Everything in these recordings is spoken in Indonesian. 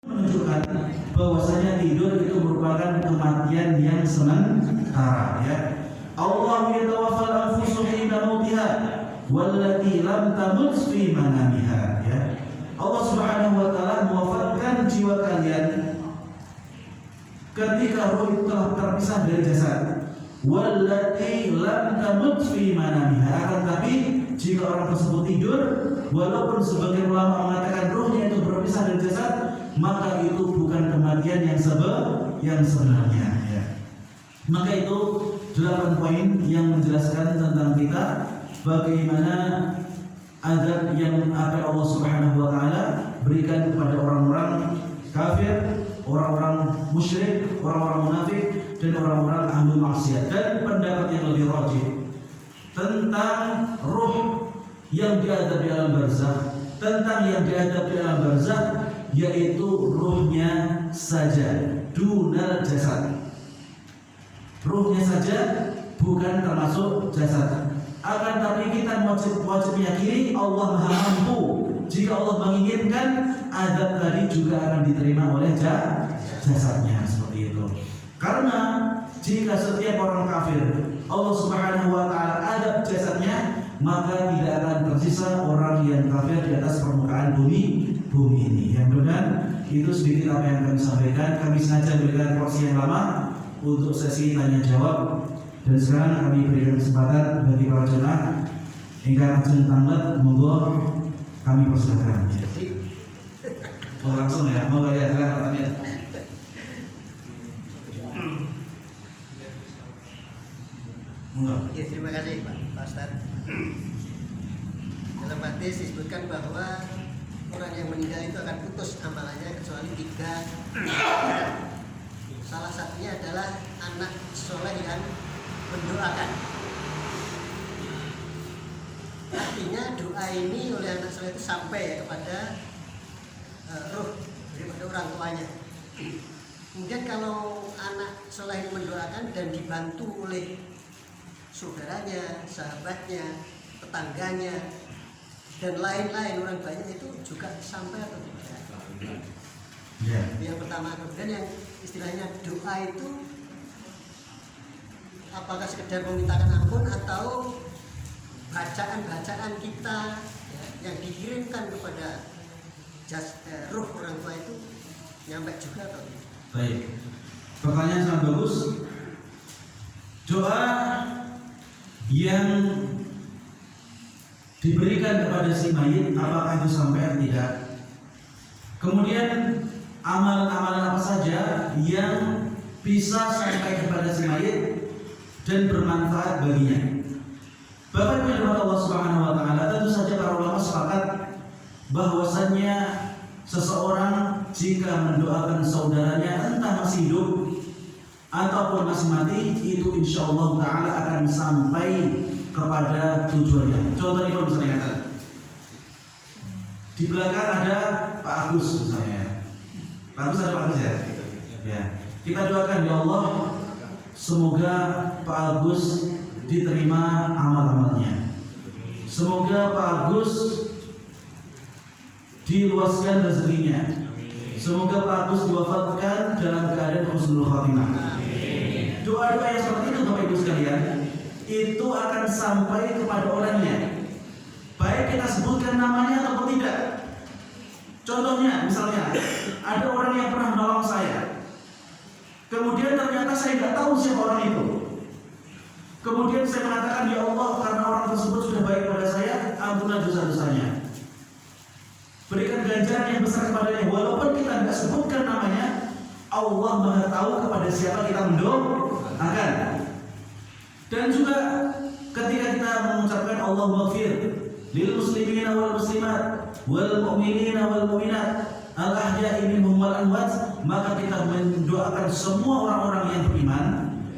menunjukkan bahwasanya tidur itu merupakan kematian yang sementara, ya. Allah yatawaffal anfusu hina mautiha wallati lam tamut fi manamiha, ya. Allah Subhanahu wa taala mewafatkan jiwa kalian ketika ruh itu telah terpisah dari jasad. Wallati lam tamut fi manamiha, akan tapi jika orang tersebut tidur, walaupun sebagian ulama mengatakan ruhnya itu berpisah dari jasad, maka itu bukan kematian yang sebenarnya, ya. Maka itu 8 poin yang menjelaskan tentang kita bagaimana azab yang akan Allah Subhanahu wa taala berikan kepada orang-orang kafir, orang-orang musyrik, orang-orang munafik, dan orang-orang ahli maksiat. Dan pendapat yang lebih rajih tentang ruh yang diadab di alam barzakh, tentang yang diadab di alam barzakh, yaitu ruhnya saja, dunal jasad. Ruhnya saja, bukan termasuk jasad. Akan tapi kita wajib meyakini Allah Maha Mampu. Jika Allah menginginkan, azab tadi juga akan diterima oleh jasadnya, seperti itu. Karena jika setiap orang kafir Allah Subhanahu wa taala azab jasadnya, maka tidak akan tersisa orang yang kafir di atas permukaan bumi ini. Yang benar itu sedikit apa yang kami sampaikan. Kami sengaja berikan porsi yang lama untuk sesi tanya jawab, dan sekarang kami berikan kesempatan bagi para jemaah ingkang ajeng tamat, monggo kami persilakan. Oh, langsung ya, mau ya, silakan pertanyaan. Ya, terima kasih Pak Ustaz. Dalam hadis disebutkan bahwa orang yang meninggal itu akan putus amalannya kecuali 3. Salah satunya adalah anak soleh yang mendoakan. Artinya doa ini oleh anak soleh itu sampai ya kepada ruh daripada orang tuanya. Kemudian kalau anak soleh ini mendoakan dan dibantu oleh saudaranya, sahabatnya, tetangganya, dan lain-lain orang banyak, itu juga sampai atau tidak? Ya. Yang pertama. Kemudian yang istilahnya doa itu apakah sekedar memintakan ampun atau bacaan-bacaan kita ya, yang dikirimkan kepada ruh orang tua itu nyampe juga atau tidak? Baik, pertanyaan sangat bagus. Doa yang diberikan kepada si mayit, apakah itu sampai atau tidak? Kemudian amalan-amalan apa saja yang bisa sampai kepada si mayit dan bermanfaat baginya? Bapak Ibu yang Allah Subhanahu wa taala, tentu saja para ulama sepakat bahwasannya seseorang jika mendoakan saudaranya entah masih hidup ataupun masih mati, itu insyaallah taala akan sampai kepada tujuannya. Contohnya kalau misalnya kata di belakang ada Pak Agus misalnya. Pak Agus ada Pak Agus ya? Ya. Kita doakan ya Allah, semoga Pak Agus diterima amal-amalnya. Semoga Pak Agus diluaskan rezekinya. Semoga Pak Agus diwafatkan dalam keadaan husnul khatimah. Doa-doa yang seperti itu Bapak Ibu sekalian, itu akan sampai kepada orangnya, baik kita sebutkan namanya ataupun tidak. Contohnya, misalnya ada orang yang pernah menolong saya, kemudian ternyata saya nggak tahu siapa orang itu. Kemudian saya mengatakan, ya Allah, karena orang tersebut sudah baik pada saya, ampunilah dosa-dosanya. Berikan ganjaran yang besar kepadanya, walaupun kita nggak sebutkan namanya. Allah Maha tahu kepada siapa kita mendoakan. Dan juga ketika kita mengucapkan Allahumma ighfir lil muslimina wal muslimat wal mu'minina wal mu'minat al ahya'i minhum wal amwat, maka kita mendoakan semua orang-orang yang beriman,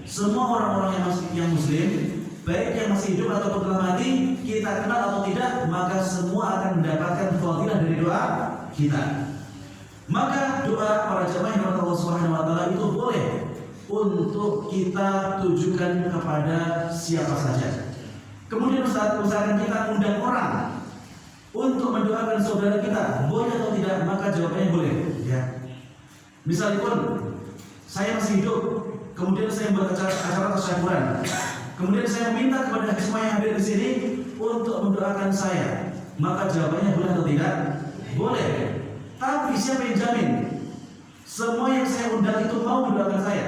semua orang-orang yang muslim, baik yang masih hidup ataupun telah mati, kita kenal atau tidak, maka semua akan mendapatkan fadilah dari doa kita. Maka doa para jemaah yang Allah Subhanahu wa taala itu boleh untuk kita tujukan kepada siapa saja. Kemudian misalkan kita undang orang untuk mendoakan saudara kita, boleh atau tidak? Maka jawabannya boleh, ya. Misalipun saya masih hidup, kemudian saya membuat acara tasyakuran, kemudian saya meminta kepada semua yang hadir di sini untuk mendoakan saya, maka jawabannya boleh atau tidak? Boleh. Tapi siapa yang jamin semua yang saya undang itu mau mendoakan saya?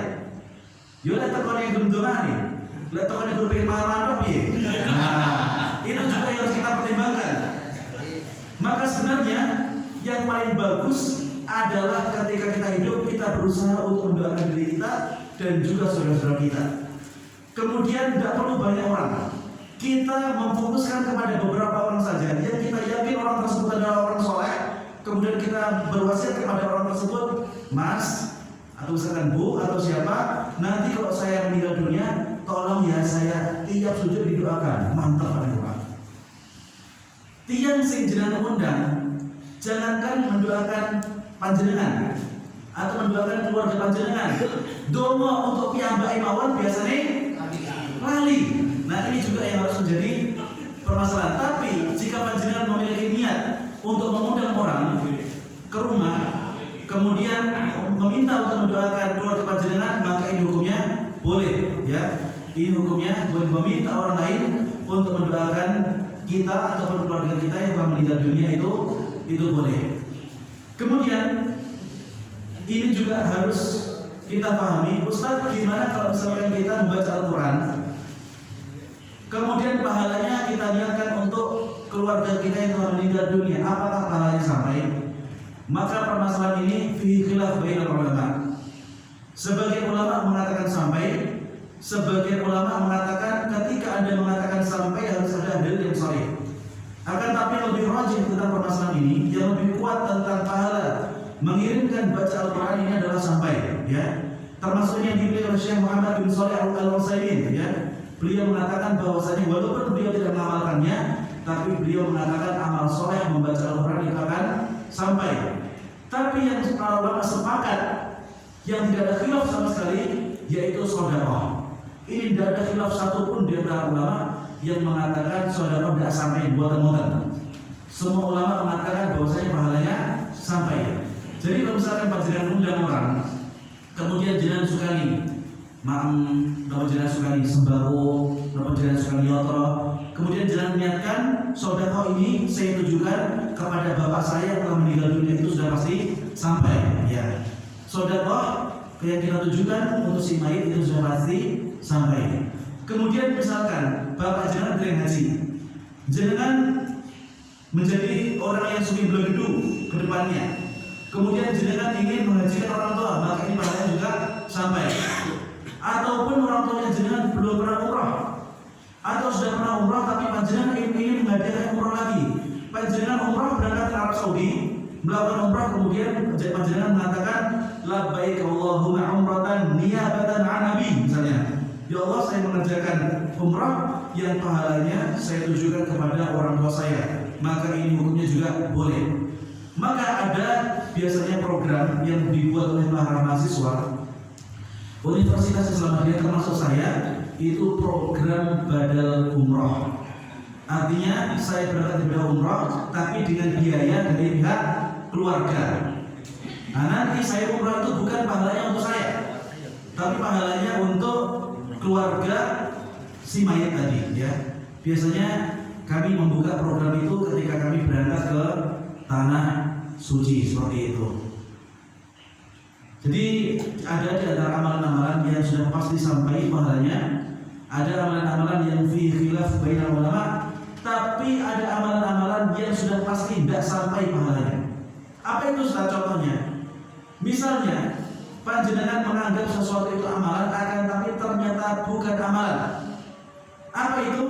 Yolah tekan yang belum nih, lihat tekan yang berpikir mahal ya. Nah, itu juga yang harus kita pertimbangkan. Maka sebenarnya yang paling bagus adalah ketika kita hidup, kita berusaha untuk mendoakan diri kita dan juga saudara-saudara kita. Kemudian tidak perlu banyak orang. Kita memfokuskan kepada beberapa orang saja yang kita yakin orang tersebut adalah orang soleh. Kemudian kita berwasiat kepada orang tersebut, Mas, atau misalkan Bu, atau siapa, nanti kalau saya meninggal dunia, tolong ya saya tiap sujud didoakan. Mantap pada Tuhan. Tiang sing jenengan undang, jangankan mendoakan panjenengan atau mendoakan keluarga panjenengan, dongo untuk piyambake mawon biasanya lali. Nah, ini juga yang harus menjadi permasalahan. Tapi jika panjenengan memiliki niat untuk mengundang orang ke rumah, kemudian meminta untuk mendoakan keluarga panjenengan, maka ini hukumnya boleh, ya. Ini hukumnya boleh meminta orang lain untuk mendoakan kita ataupun keluarga kita yang telah meninggal dunia, itu boleh. Kemudian ini juga harus kita pahami, Ustaz, gimana kalau misalkan kita membaca Al-Quran, kemudian pahalanya kita niatkan untuk keluarga kita yang telah meninggal dunia, apakah pahalanya sampai? Maka permasalahan ini fihi khilaf bainal ulama. Sebagian ulama mengatakan sampai, sebagian ulama mengatakan ketika Anda mengatakan sampai harus ada dalil yang sahih. Akan tapi lebih rajih tentang permasalahan ini, yang lebih kuat tentang pahala mengirimkan baca Al-Quran ini adalah sampai, ya. Termasuk yang dipilih oleh Syekh Muhammad bin Shalih Al-Utsaimin, ya. Beliau mengatakan bahwasanya walaupun beliau tidak mengamalkannya, tapi beliau mengatakan amal soleh membaca Al-Quran itu akan sampai. Tapi yang para ulama sepakat, yang tidak ada khilaf sama sekali, yaitu sedekah. Ini tidak ada khilaf satupun di antara ulama yang mengatakan sedekah tidak sampai buatan-buatan. Semua ulama mengatakan bahwasanya pahalanya sampai. Jadi kalau misalkan panjenengan undang orang, kemudian jenengan sukani kalau jenengan sukani sembako, kalau jenengan sukani yotro, kemudian jenengan niatkan sedekah ini saya tujukan kepada bapak saya yang telah meninggal dunia, itu sudah pasti sampai, ya. Sedekah yang kita tujukan untuk si mayit itu sudah pasti sampai. Kemudian misalkan bapak jenengan dereng haji, jenengan menjadi orang yang suki belegedu ke depannya, kemudian jenengan ingin menghajikan orang tua, maka ini pahalanya juga sampai. Ataupun orang tuanya jenengan belum pernah umrah atau sudah pernah umrah tapi panjenengan ingin menghadiahkan umrah lagi, panjenengan umrah berangkat ke Arab Saudi, melakukan umrah, kemudian panjenengan mengatakan labbaik Allahumma umratan niyabatan an nabi, misalnya, ya Allah saya mengerjakan umrah yang pahalanya saya tujukan kepada orang tua saya, maka ini hukumnya juga boleh. Maka ada biasanya program yang dibuat oleh para mahasiswa Universitas Islam Madinah termasuk saya, itu program badal umroh. Artinya saya berangkat ibadah umroh tapi dengan biaya dari pihak keluarga. Nah, nanti saya umroh itu bukan pahalanya untuk saya, tapi pahalanya untuk keluarga si mayat tadi, ya. Biasanya kami membuka program itu ketika kami berangkat ke tanah suci seperti itu. Jadi ada di antara amalan-amalan yang sudah pasti sampai pahalanya, ada amalan-amalan yang fi khilaf bainal ulama, tapi ada amalan-amalan yang sudah pasti tidak sampai pahalanya. Apa itu salah contohnya? Misalnya panjenengan menganggap sesuatu itu amalan, akan tapi ternyata bukan amalan. Apa itu?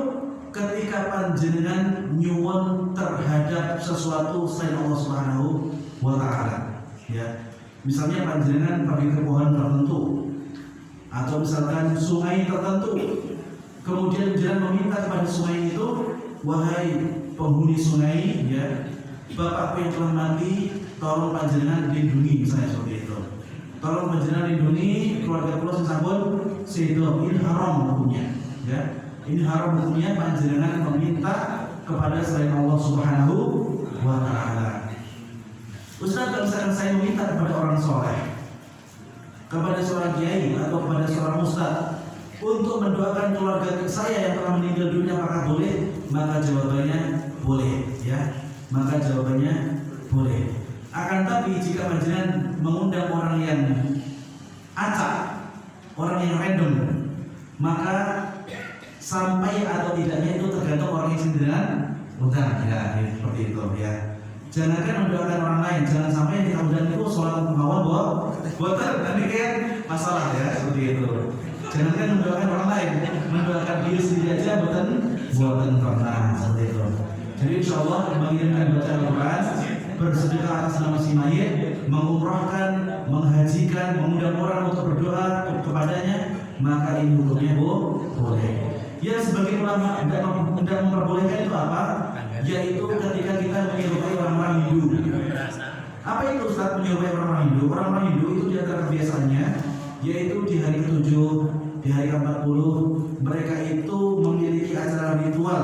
Ketika panjenengan nyuwun terhadap sesuatu selain Allah Subhanahu wa taala, ya. Misalnya panjenengan pergi ke pohon tertentu atau misalkan sungai tertentu, kemudian jenengan meminta kepada sungai itu, wahai penghuni sungai, ya, bapakku yang telah mati, tolong panjenengan lindungi, misalnya seperti itu. Tolong panjenengan lindungi keluarga kula sing sampun sedo. Ini haram hukumnya, ya. Ini haram hukumnya panjenengan meminta kepada selain Allah Subhanahu wa taala. Ustaz, kalau misalkan saya meminta kepada orang soleh, kepada seorang kiai atau kepada seorang ustaz untuk mendoakan keluarga saya yang telah meninggal dunia, apakah boleh? Maka jawabannya boleh, ya. Maka jawabannya boleh. Akan tapi jika panjenengan mengundang orang yang acak, orang yang random, maka sampai atau tidaknya itu tergantung orang yang sendirian undang, ya, seperti itu, ya. Jangankan mendoakan orang lain, jangan sampai yang kita undang itu sholat mawon buatan, nanti kan masalah, ya, seperti itu. Jangankan mendoakan orang lain, mendoakan diri sendiri aja buatan pernah, seperti itu. Jadi insya Allah mengirimkan baca Al-Quran, bersedekah atas nama si mayit, mengumrahkan, menghajikan, mengundang orang untuk berdoa kepadanya, maka ini hukumnya boleh. Ya, sebagai ulama tidak memperbolehkan itu apa? Yaitu ketika kita menyerupai orang-orang Hindu. Apa itu Ustaz menyerupai orang-orang Hindu? Orang-orang Hindu itu di antara kebiasaannya, yaitu di hari ke-7, di hari ke-40, mereka itu memiliki acara ritual.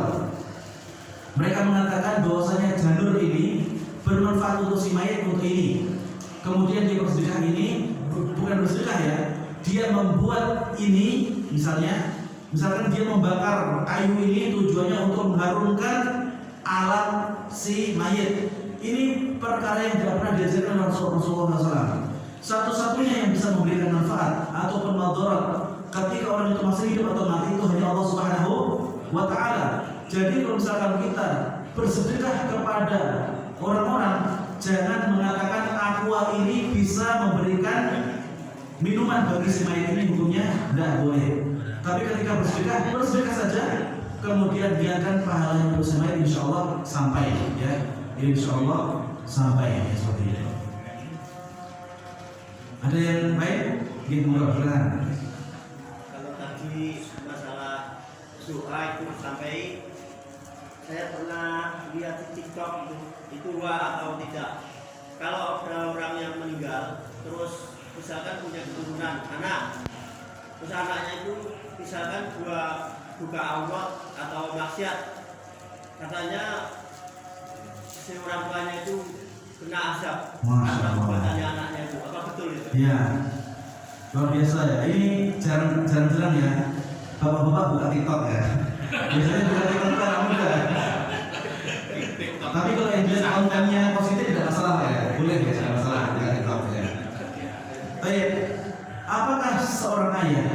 Mereka mengatakan bahwasanya janur ini bermanfaat untuk si mayat untuk ini. Kemudian dia bersedekah ini, bukan bersedekah ya, dia membuat ini, misalkan dia membakar kayu ini tujuannya untuk mengharumkan alam si mayat. Ini perkara yang tidak pernah diajarkan Rasulullah SAW. Satu-satunya yang bisa memberikan manfaat ataupun madarat ketika orang itu masih hidup atau mati itu hanya Allah Subhanahu wa Ta'ala. Jadi kalau misalkan kita bersedekah kepada orang-orang, jangan mengatakan aqua ini bisa memberikan minuman bagi si mayat, ini hukumnya tidak boleh. Tapi ketika bersedekah saja, kemudian biarkan pahalanya untuk si mayat, insya Allah sampai, ya, insya Allah sampai, ya, seperti itu. Ada yang baik? Gitu, mudah-mudahan. Kalau tadi masalah doa itu sampai saya pernah lihat di TikTok itu dua atau tidak. Kalau ada orang yang meninggal, terus misalkan punya keturunan anak, terus anaknya itu misalkan buka aurat atau maksiat, katanya si orang tuanya itu kena azab karena perbuatannya anaknya itu. Apa betul itu? Iya, luar biasa ya. Ini jarang-jarang ya bapak-bapak buka TikTok ya. Biasanya buka TikTok kan muda. Tapi kalau yang jelas kontennya positif tidak masalah ya, boleh ya, tidak masalah buka TikTok ya. Baik, apakah seorang ayah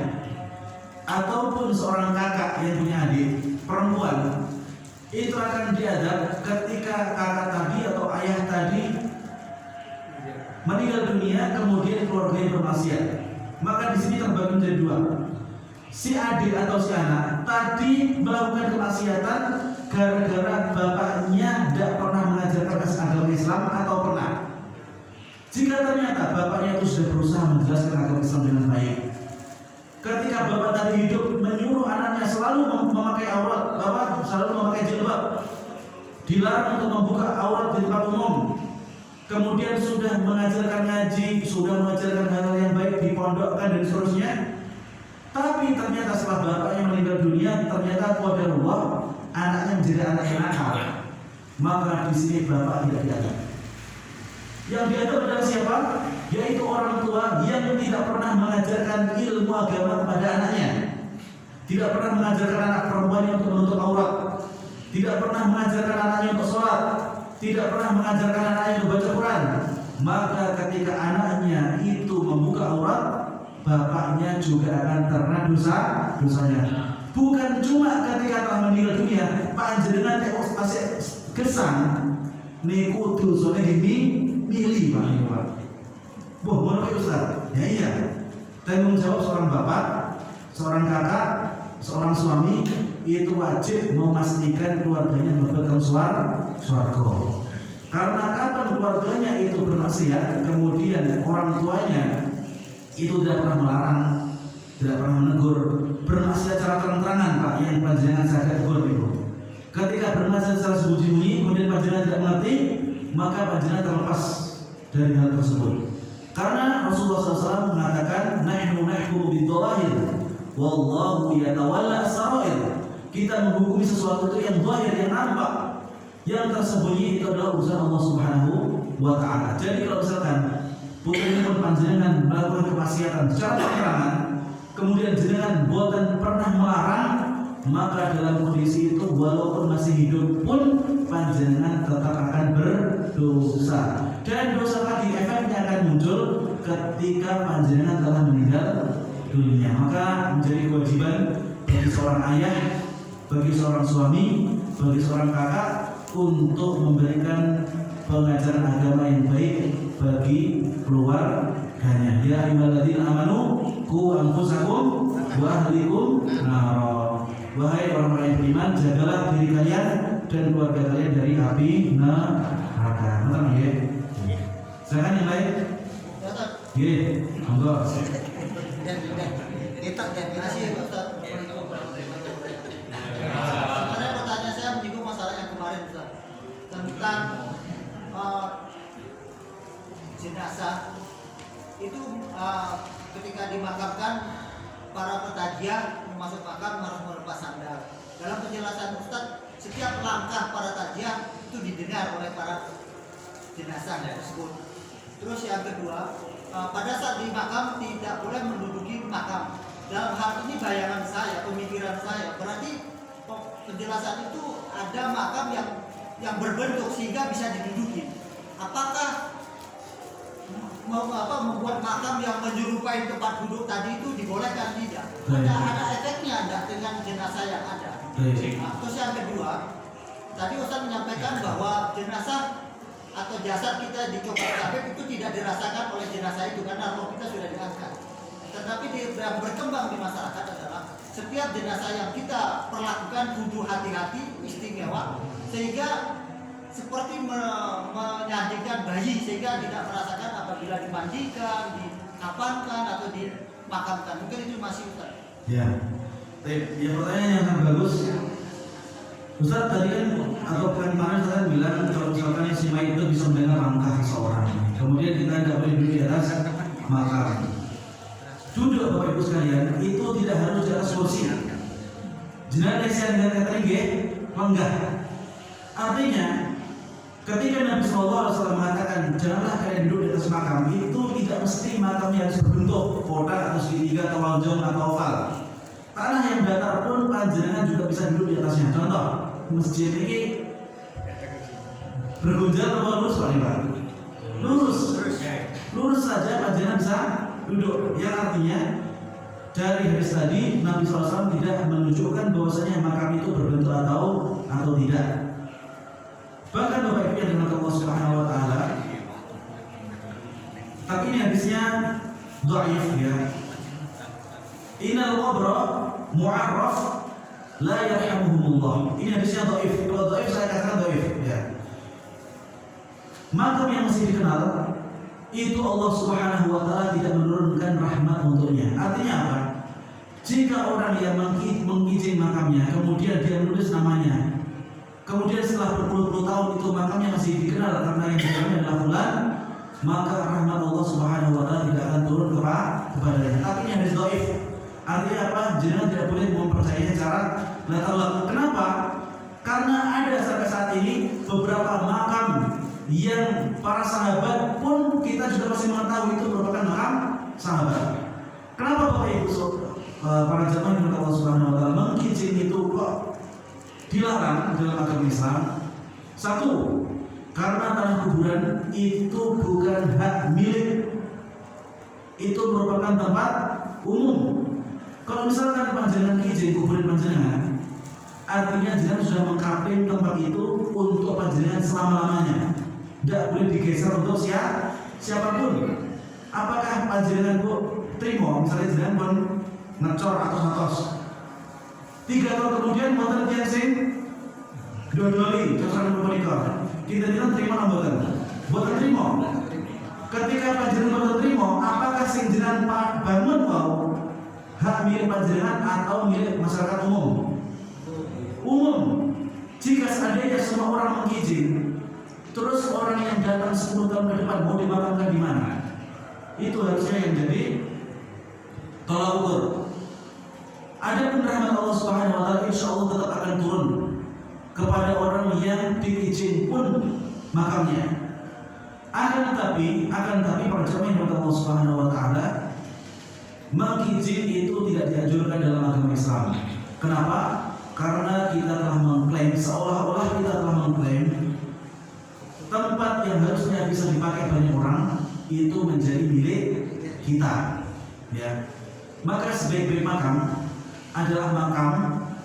ataupun seorang kakak yang punya adik perempuan itu akan diadab ketika kakak tadi atau ayah tadi meninggal dunia kemudian keluarganya bermaksiat? Maka di sini terbagi menjadi dua. Si adik atau si anak tadi melakukan kemaksiatan gara-gara bapaknya tidak pernah mengajarkan agama Islam atau pernah. Jika ternyata bapaknya itu sudah berusaha menjelaskan agama Islam dengan baik, ketika bapak tadi hidup menyuruh anaknya selalu memakai aurat, bapak selalu memakai jilbab, dilarang untuk membuka aurat di tempat umum, kemudian sudah mengajarkan ngaji, sudah mengajarkan hal-hal yang baik, dipondokkan dan seterusnya, tapi ternyata setelah bapaknya meninggal dunia, ternyata qadarullah anaknya menjadi anak yang nakal, maka di sini bapak tidak diadab. Yang diadab adalah siapa? Yaitu orang tua yang tidak pernah mengajarkan ilmu agama kepada anaknya, tidak pernah mengajarkan anak perempuannya untuk menutup aurat, tidak pernah mengajarkan anaknya untuk sholat, tidak pernah mengajarkan anaknya untuk baca Quran. Maka ketika anaknya itu membuka aurat, bapaknya juga akan terkena dosanya. Bukan cuma ketika telah meninggal dunia, panjenengan masih gesang niku dosane milih Pak. Wah, mana Ustaz? Ya iya. Tanggung jawab seorang bapak, seorang kakak, seorang suami itu wajib memastikan keluarganya mendapatkan swarga. Karena kapan keluarganya itu bermaksiat, kemudian orang tuanya itu tidak pernah melarang, tidak pernah menegur, bermaksiat secara terang-terangan Pak, yang panjenengan sadar tegur itu. Ketika bermaksiat secara sembunyi-sembunyi, kemudian panjenengan tidak mengerti, maka panjenengan terlepas dari hal tersebut. Karena Rasulullah SAW mengatakan, nahnu nahkumu bid-dhawahir, wallahu yatawalla as-sarair. Kita menghukumi sesuatu itu yang zahir, yang nampak. Yang tersembunyi itu adalah urusan Allah Subhanahu wa Ta'ala. Jadi kalau misalkan pun panjenengan melakukan kemaksiatan secara terang, kemudian jenengan boten pernah melarang, maka dalam kondisi itu walaupun masih hidup pun panjenengan tetap akan berdosa. Dan dosa tadi efeknya akan muncul ketika panjenengan telah meninggal dunia. Maka menjadi kewajiban bagi seorang ayah, bagi seorang suami, bagi seorang kakak untuk memberikan pengajaran agama yang baik bagi keluarganya. Ya ayyuhalladzina amanu qu anfusakum wa ahlikum nara. Wahai orang-orang yang beriman, jagalah diri kalian dan keluarga kalian dari api neraka. Betul ya? Silakan yang lain. Ye, monggo. Dan kita terima kasih Ustaz. Sebenarnya pertanyaan saya menyinggung masalah yang kemarin Ustaz, tentang jenazah itu ketika dimakamkan para petajia masuk makam harus melepas sandal. Dalam penjelasan Ustaz, setiap langkah para tajia itu didengar oleh para jenazah tersebut. Terus yang kedua, pada saat di makam tidak boleh menduduki makam. Dalam hal ini bayangan saya, pemikiran saya, berarti penjelasan itu ada makam yang berbentuk sehingga bisa diduduki. Apakah membuat makam yang menyerupai tempat duduk tadi itu dibolehkan tidak? Ada efeknya enggak dengan jenazah yang ada? Terus yang kedua, tadi Ustaz menyampaikan bahwa jenazah atau jasad kita dicopot kabeh itu tidak dirasakan oleh jenazah itu karena roh kita sudah diangkat. Tetapi yang berkembang di masyarakat adalah setiap jenazah yang kita perlakukan kudu hati-hati, istimewa, sehingga seperti menyajikan bayi sehingga tidak merasakan apabila dimandikan, dikapankan atau dimakamkan. Mungkin itu masih Ustaz. Ya. Ya, pertanyaan yang sangat bagus. Ustaz tadi kan atau kemarin saya bilang kalau misalkan si mayit itu bisa mendengar langkah seseorang, kemudian kita tidak boleh duduk di atas makam. Duduk Bapak Ibu sekalian itu tidak harus di atas kursi. Jenazah yang dengan kata ini lenggah. Artinya ketika Nabi SAW mengatakan janganlah kalian duduk di atas makam, itu tidak mesti makamnya harus berbentuk kotak atau segitiga atau lonjong atau oval. Tanah yang datar pun panjenengan juga bisa duduk di atasnya. Contoh, masjid ini bergunjal atau lurus Pak Ibu? Lurus saja panjenengan bisa duduk. Yang artinya dari hadis tadi Nabi SAW tidak menunjukkan bahwasanya makam itu berbentuk atau tidak. Bahkan Bapak Ibu yang dimaksud Allah Subhanahu wa taala, tapi ini hadisnya dhaif ya. Innal qabra mu'arraf la yarhamuhumullah. Ini hadisnya dhaif. Kalau dhaif saya katakan dhaif ya. Makam yang masih dikenal itu Allah Subhanahu wa taala tidak menurunkan rahmat untuknya. Artinya apa? Jika orang yang mengizin makamnya kemudian dia menulis namanya, kemudian setelah berpuluh-puluh tahun itu makamnya masih dikenal karena yang dikenalnya adalah fulan, maka rahmat Allah Subhanahu wa taala tidak akan turun kepadanya. Tapi ini hadis dhaif. Artinya apa? Jangan tidak boleh mempercayainya secara latar. Kenapa? Karena ada sampai saat ini beberapa makam yang para sahabat pun kita juga masih mengetahui itu merupakan makam sahabat. Kenapa Bapak Ibu para jamaah yang Allah Subhanahu wa taala mengizin itu kok dilarang dalam agama Islam? Satu, karena tanah kuburan itu bukan hak milik, itu merupakan tempat umum. Kalau misalkan panjenengan izin kuburan panjenengan, artinya jenengan sudah mengkapling tempat itu untuk panjenengan selama-lamanya. Tidak boleh digeser untuk siapapun. Apakah panjenengan bu terima misalnya jenengan pun ngecor atos-atos 3 tahun kemudian mboten tiyang sing dodoli cocokan menika kita terima mboten terima. Ketika panjenengan mboten terima, apakah sing jenengan bangun mau hak milik panjenengan atau milik masyarakat umum? Umum. Jika seandainya semua orang mengizin, terus orang yang datang 10 tahun ke depan mau dimakamkan di mana? Itu harusnya yang jadi tolak ukur. Adapun rahmat Allah Subhanahu wa taala insyaallah tetap akan turun kepada orang yang diizin pun makamnya. Akan tetapi para jemaah yang Allah Subhanahu wa taala, mengkijing itu tidak dianjurkan dalam agama Islam. Kenapa? Karena kita telah mengklaim, seolah-olah kita telah mengklaim tempat yang harusnya bisa dipakai banyak orang itu menjadi milik kita, ya. Maka sebaik-baik makam adalah makam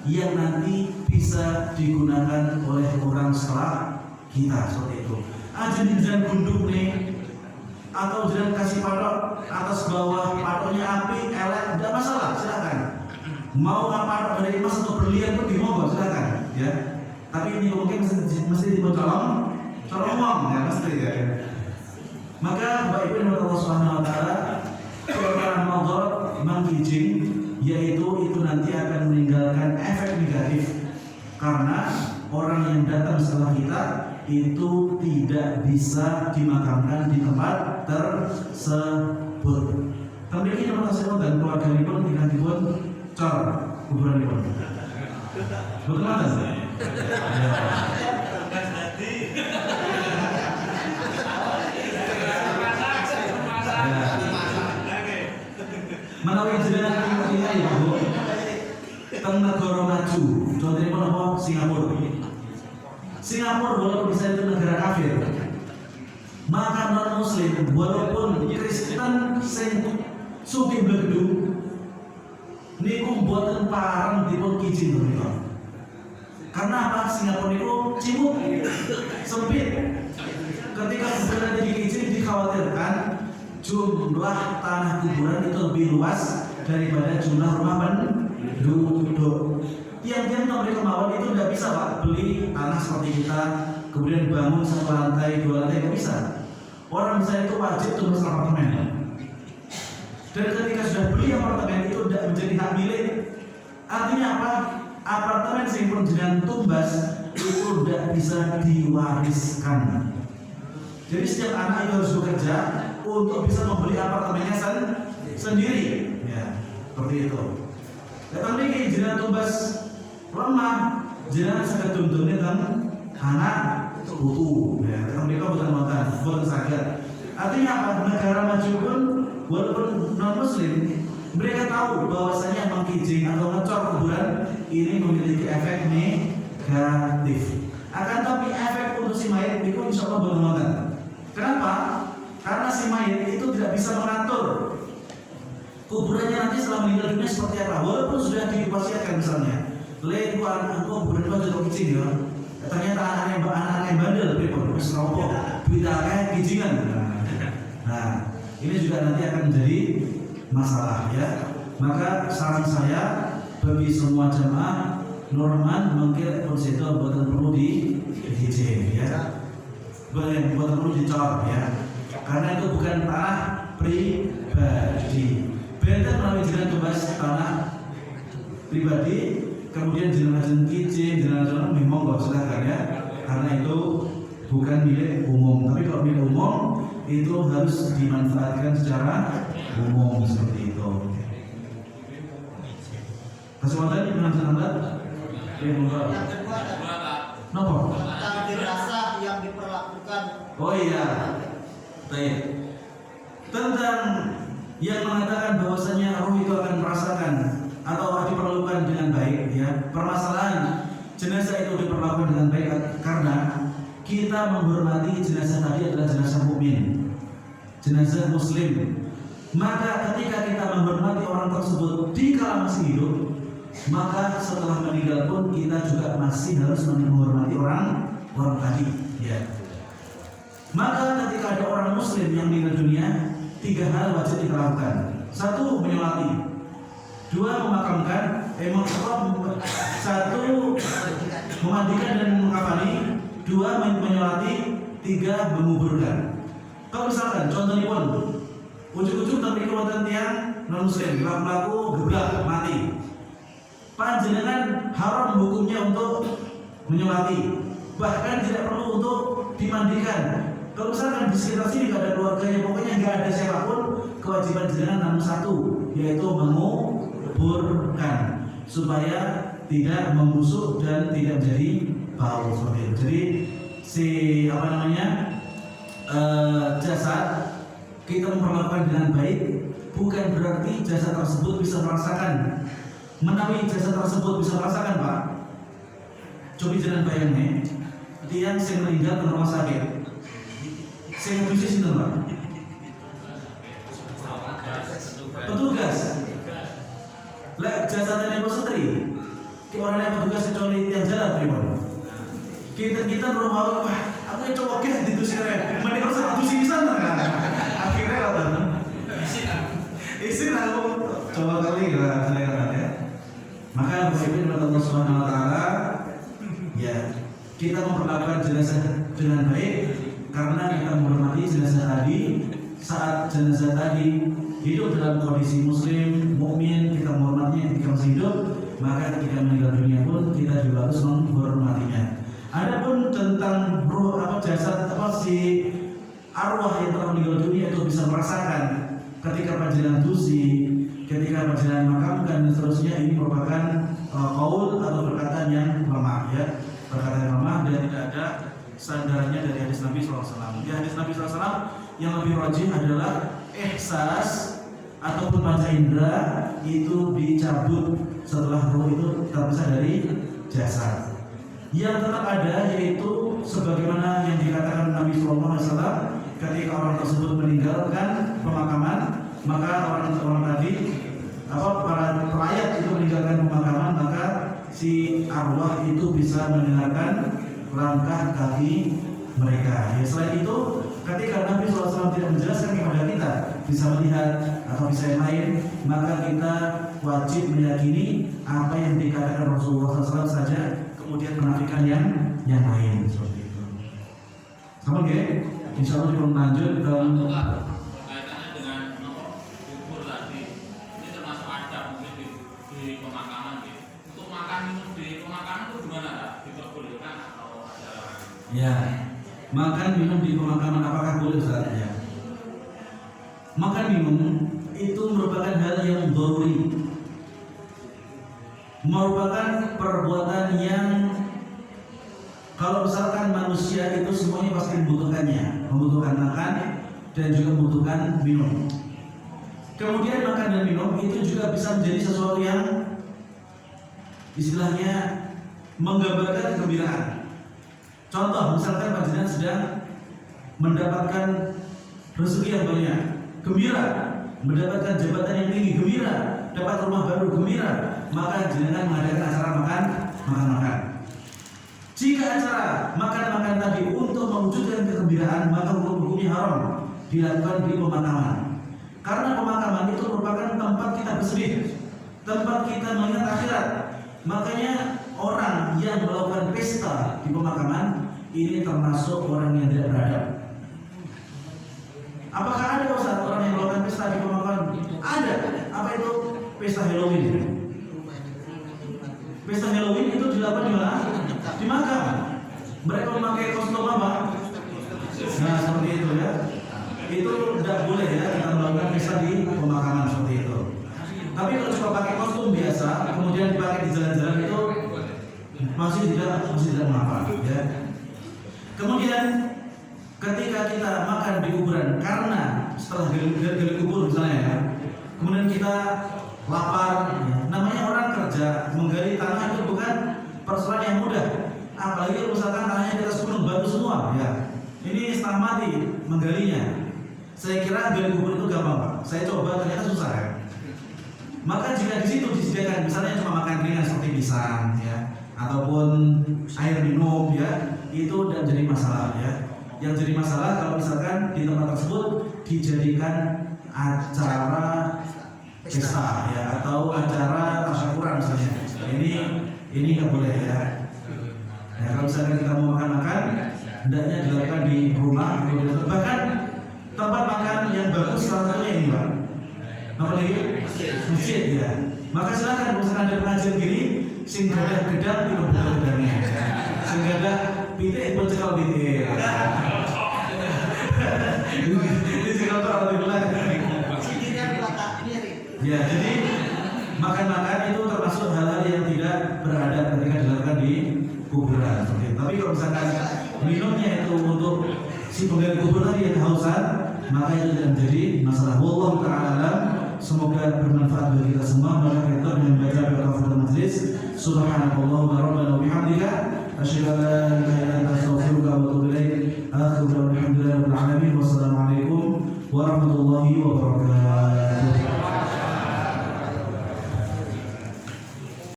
yang nanti bisa digunakan oleh orang setelah kita, seperti itu. Jangan gunduk nih, atau jangan kasih patok atas bawah, patoknya api, elek, tidak masalah, silakan. Mau patok dari emas atau berlian pun dimonggo, silakan, ya. Tapi ini mungkin mesti dicolong uang, ya mesti, ya. Maka Bapak Ibu yang Allah Subhanahu wa taala, perkara modal mengkijing, yaitu itu nanti akan meninggalkan efek negatif karena orang yang datang setelah kita itu tidak bisa dimakamkan di tempat tersebut. Tapi ini teman tersebut dan keluarga ini pun tidak dipun cor kuburan ini pun. Betul kan? Menawi jenengan ini Ibu teng negara maju, contohnya apa? Singapura walaupun bisa itu negara kafir, maka non muslim walaupun Kristen sing sugih bledu niku mboten pareng dipun kijing menika. Karena apa? Singapura niku cimut sempit. Ketika kuburan dikijing dikhawatirkan jumlah tanah kuburan itu lebih luas daripada jumlah rumah penduduk. Tiang-tiang yang kemauan itu tidak bisa Pak beli tanah seperti kita kemudian bangun satu lantai, dua lantai, nggak bisa. Orang bisa itu wajib tulis apartemen. Dan ketika sudah beli apartemen itu tidak menjadi hak milik. Artinya apa? Apartemen sing pun jenengan tumbas itu tidak bisa diwariskan. Jadi setiap anak itu harus bekerja untuk bisa membeli apartemennya sendiri. Ya, seperti itu. Datang lagi jenengan tumbas lemah, jenengan saged tuntune teng anak putu. Ya, datang mereka bukan saged. Artinya apa? Negara maju pun walaupun non muslim, mereka tahu bahwasanya mengkijing atau ngecor kuburan ini memiliki efek negatif. Akan tapi efek untuk si mayat itu insya Allah benar. Kenapa? Karena si mayat itu tidak bisa mengatur kuburannya nanti setelah meninggal dunia seperti apa. Walaupun sudah diwasiatkan misalnya, leku anak kuburan itu jadi kicing ya. Ternyata anak-anak yang bandel, pripun wis ropo, duit akeh kijingan. Nah, ini juga nanti akan menjadi masalah ya. Maka saran saya bagi semua jamaah Norman mungkin konsedo buatan perlu di kijing ya. Buatan perlu dicor ya. Karena itu bukan tanah pribadi. Beda melalui jenengan tumbas tanah pribadi, kemudian jenengan kijing, jenengan monggo silakan ya. Karena itu bukan milik umum. Tapi kalau milik umum itu harus dimanfaatkan secara umum seperti itu. Kesempatan ini menang Anda? Yang kedua Nopo? takdir rasa yang diperlakukan. Oh iya. Baik. Tentang yang mengatakan bahwasanya roh itu akan merasakan atau diperlakukan dengan baik ya. Permasalahan jenazah itu diperlakukan dengan baik karena kita menghormati jenazah tadi adalah jenazah mukmin, jenazah muslim. Maka ketika kita menghormati orang tersebut di kala masih hidup, maka setelah meninggal pun kita juga masih harus menghormati orang tadi ya. Maka ketika ada orang muslim yang meninggal dunia, 3 hal wajib kita lakukan. 1. Menyolati. 2. Memakamkan. 1. Memandikan dan mengkafani. 2. Menyolati. 3. Menguburkan. Kalau misalkan contohnya pun ujuk-ujuk tapi wonten tiyang non muslim pelaku geblak mati, panjenengan haram hukumnya untuk menyolati, bahkan tidak perlu untuk dimandikan. Kalau misalkan di sekitar sini nggak ada keluarganya, pokoknya nggak ada siapapun, kewajiban jenengan namun 1, yaitu menguburkan supaya tidak membusuk dan tidak menjadi bau seperti itu. Jadi jasad kita memperlakukan dengan baik, bukan berarti jasad tersebut bisa merasakan. Menawi jasad tersebut bisa merasakan, Pak. Coba jangan bayangin, tiang yang meninggal di rumah sakit, saya ngadusi sini, Pak. Petugas, lah jasadnya Ibu Sutri, orang yang petugas kecuali tiang jalan, Pak. Kita belum mau, wah, aku yang coba kes di tusi keren, mending harus ngadusi di sana kan. Akhirnya kata, isin aku coba kali ya, saya kata ya. Maka bersyukur kepada Allah Subhanahu Wa Taala, ya kita memperlakukan jenazah dengan baik karena kita menghormati jenazah tadi. Saat jenazah tadi hidup dalam kondisi muslim, mukmin, kita menghormatinya ketika masih hidup, maka ketika meninggal dunia pun kita juga harus menghormatinya. Adapun tentang roh jasad si arwah yang telah meninggal dunia itu bisa merasakan ketika panjenengan dusi, ketika panjenengan makamkan dan seterusnya, ini merupakan qaul atau perkataan yang lemah ya, perkataan yang lemah dan tidak ada sandarannya dari hadis Nabi SAW. Di hadis Nabi SAW yang lebih rajih adalah ihsas ataupun panca indera itu dicabut setelah roh itu terpisah dari jasad. Yang tetap ada yaitu sebagaimana yang dikatakan Nabi SAW ketika orang tersebut meninggalkan pemakaman, maka orang tadi para pelayat itu meninggalkan pemakaman, maka si arwah itu bisa mendengarkan langkah kaki mereka. Ya, selain itu, ketika Nabi SAW tidak menjelaskan kepada kita bisa melihat atau bisa yang lain, maka kita wajib meyakini apa yang dikatakan Rasulullah SAW saja, kemudian menafikan yang lain seperti itu. Sama nggih? Insya Allah kita lanjut ke kaitannya dengan kubur tadi. Ini termasuk adab mungkin di pemakaman gitu. Untuk makan minum di pemakaman itu gimana? Diperbolehkan atau ada larangan? ya, makan minum di pemakaman apakah boleh Ustaz? Ya. Makan minum itu merupakan hal yang doruri, merupakan perbuatan yang kalau misalkan manusia itu semuanya pasti membutuhkannya, membutuhkan makan dan juga membutuhkan minum. Kemudian makan dan minum itu juga bisa menjadi sesuatu yang istilahnya menggambarkan kegembiraan. Contoh, misalkan panjenengan sedang mendapatkan rezeki yang banyak, gembira, mendapatkan jabatan yang tinggi, gembira, dapat rumah baru, gembira, maka jenengan mengadakan acara makan. Jika acara makan tadi untuk mewujudkan kegembiraan, maka hukumnya haram dilakukan di pemakaman. Karena pemakaman itu merupakan tempat kita bersedih, tempat kita mengingat akhirat. Makanya orang yang melakukan pesta di pemakaman ini termasuk orang yang tidak beradab. Apakah ada Ustaz orang yang melakukan pesta di pemakaman? Ada. Apa itu? Pesta Halloween. Pesta Halloween itu dilakukan di mana? Di makam. Mereka memakai kostum apa? Nah, seperti itu ya. Itu tidak boleh ya kita melakukan pesta di pemakaman seperti itu. Tapi kalau cuma pakai kostum biasa, kemudian dipakai di jalan-jalan itu masih tidak mengapa ya. Kemudian ketika kita makan di kuburan, karena setelah gali kubur misalnya ya, kemudian kita lapar, ya. Namanya orang kerja menggali tanah itu bukan persoalan yang mudah, apalagi kalau misalkan tanahnya di atas gunung batu semua ya, ini setengah mati menggalinya. Saya kira gali kubur itu gampang Pak, saya coba ternyata susah ya. Maka jika di situ disediakan misalnya cuma makan ringan seperti pisang ya, ataupun air minum ya, itu tidak jadi masalah ya. Yang jadi masalah kalau misalkan di tempat tersebut dijadikan acara pesta ya, atau acara tasyakuran misalnya. Ini nggak boleh ya. Ya kalau misalkan kita mau makan, hendaknya dilakukan di rumah. Bahkan tempat makan yang bagus salah satunya ini Pak. Apa lagi? Masjid ya. Maka silakan misalkan ada pengajian gini, sing gedang itu gedangnya. Sing gadah pitik pun cekal pitik. Ini cekal tuh alhamdulillah. Ya, jadi makan itu termasuk hal-hal yang tidak beradab ketika dilakukan di kuburan. Tapi kalau misalkan minumnya itu untuk si penggali kubur tadi yang kehausan, maka itu tidak menjadi masalah. Wallahu ta'ala alam. Semoga bermanfaat bagi kita semua. Maka kita dengan baca pada majlis. Subhanakallahumma rabbana wa bihamdika asyhadu an la ilaha illa anta astaghfiruka wa atubu ilaik. Akhiru alhamdulillahi rabbil alamin. Wassalamualaikum warahmatullahi wabarakatuh.